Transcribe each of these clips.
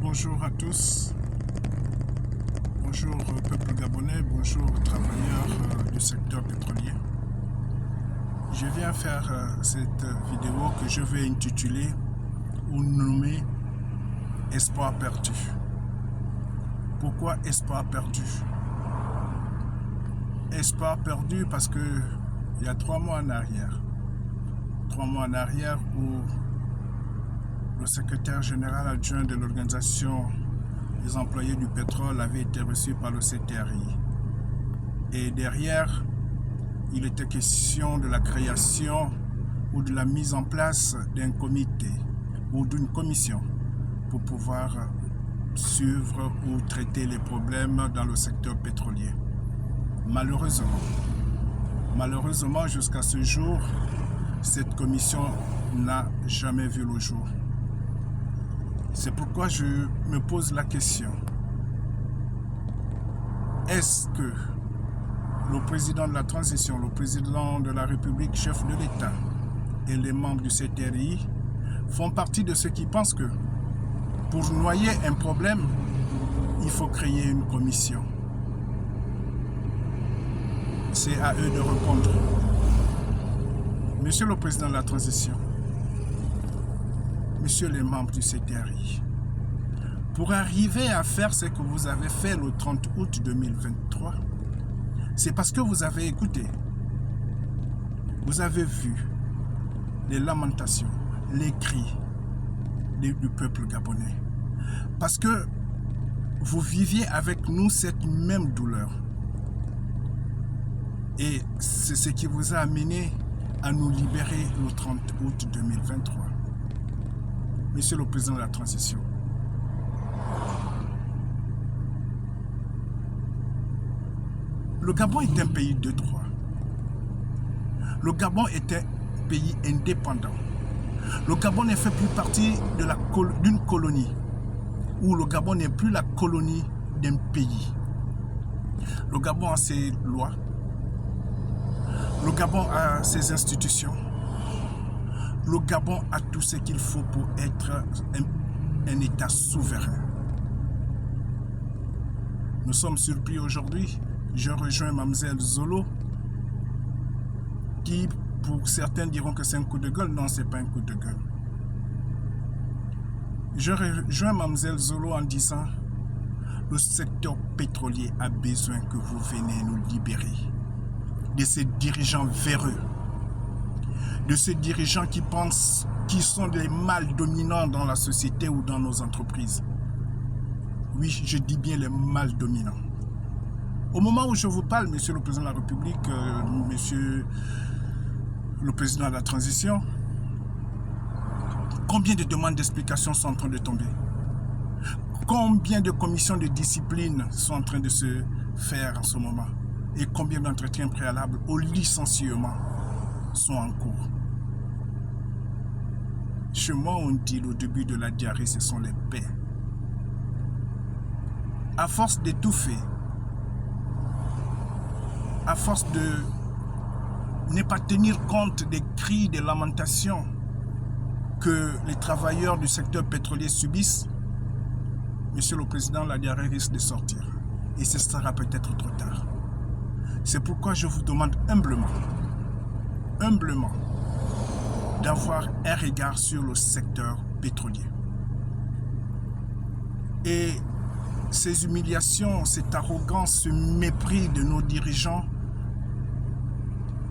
Bonjour à tous, bonjour peuple gabonais, bonjour travailleurs du secteur pétrolier. Je viens faire cette vidéo que je vais intituler ou nommer Espoir perdu. Pourquoi espoir perdu? Espoir perdu parce que il y a 3 mois en arrière, où le secrétaire général adjoint de l'organisation des employés du pétrole avait été reçu par le CTRI. Et derrière, il était question de la création ou de la mise en place d'un comité ou d'une commission pour pouvoir suivre ou traiter les problèmes dans le secteur pétrolier. Malheureusement, jusqu'à ce jour, cette commission n'a jamais vu le jour. C'est pourquoi je me pose la question. Est-ce que le président de la transition, le président de la République, chef de l'État et les membres du CTRI font partie de ceux qui pensent que pour noyer un problème, il faut créer une commission? C'est à eux de répondre. Monsieur le président de la transition, Monsieur les membres du CTRI, pour arriver à faire ce que vous avez fait le 30 août 2023, c'est parce que vous avez écouté, vous avez vu les lamentations, les cris du peuple gabonais. Parce que vous viviez avec nous cette même douleur. Et c'est ce qui vous a amené à nous libérer le 30 août 2023. Monsieur le président de la transition, le Gabon est un pays de droit. Le Gabon est un pays indépendant. Le Gabon ne fait plus partie d'une colonie, ou le Gabon n'est plus la colonie d'un pays. Le Gabon a ses lois. Le Gabon a ses institutions. Le Gabon a tout ce qu'il faut pour être un État souverain. Nous sommes surpris aujourd'hui. Je rejoins Mlle Zolo, qui pour certains diront que c'est un coup de gueule. Non, ce n'est pas un coup de gueule. Je rejoins Mlle Zolo en disant le secteur pétrolier a besoin que vous veniez nous libérer de ces dirigeants véreux, de ces dirigeants qui pensent qu'ils sont les mâles dominants dans la société ou dans nos entreprises. Oui, je dis bien les mâles dominants. Au moment où je vous parle, Monsieur le Président de la République, Monsieur le Président de la Transition, combien de demandes d'explication sont en train de tomber? Combien de commissions de discipline sont en train de se faire en ce moment? Et combien d'entretiens préalables au licenciement sont en cours? Chez moi, on dit le début de la diarrhée, ce sont les paix. À force d'étouffer, à force de ne pas tenir compte des cris, des lamentations que les travailleurs du secteur pétrolier subissent, Monsieur le Président, la diarrhée risque de sortir. Et ce sera peut-être trop tard. C'est pourquoi je vous demande humblement, d'avoir un regard sur le secteur pétrolier. Et ces humiliations, cette arrogance, ce mépris de nos dirigeants,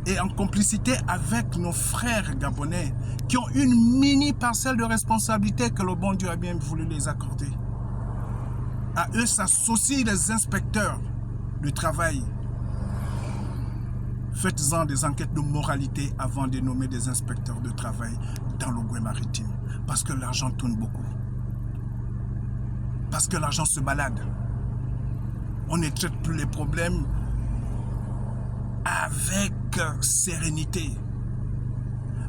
et en complicité avec nos frères gabonais qui ont une mini parcelle de responsabilité que le bon Dieu a bien voulu les accorder. À eux s'associent les inspecteurs du travail. Faites-en des enquêtes de moralité avant de nommer des inspecteurs de travail dans le Goué maritime. Parce que l'argent tourne beaucoup. Parce que l'argent se balade. On ne traite plus les problèmes avec sérénité.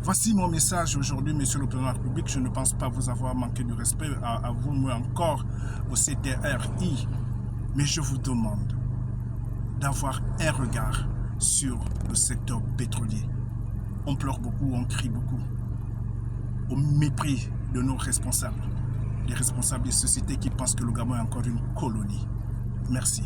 Voici mon message aujourd'hui, Monsieur le Président de la République. Je ne pense pas vous avoir manqué de respect à vous, mais encore au CTRI. Mais je vous demande d'avoir un regard sur le secteur pétrolier. On pleure beaucoup, on crie beaucoup, au mépris de nos responsables. des responsables des sociétés qui pensent que le Gabon est encore une colonie. Merci.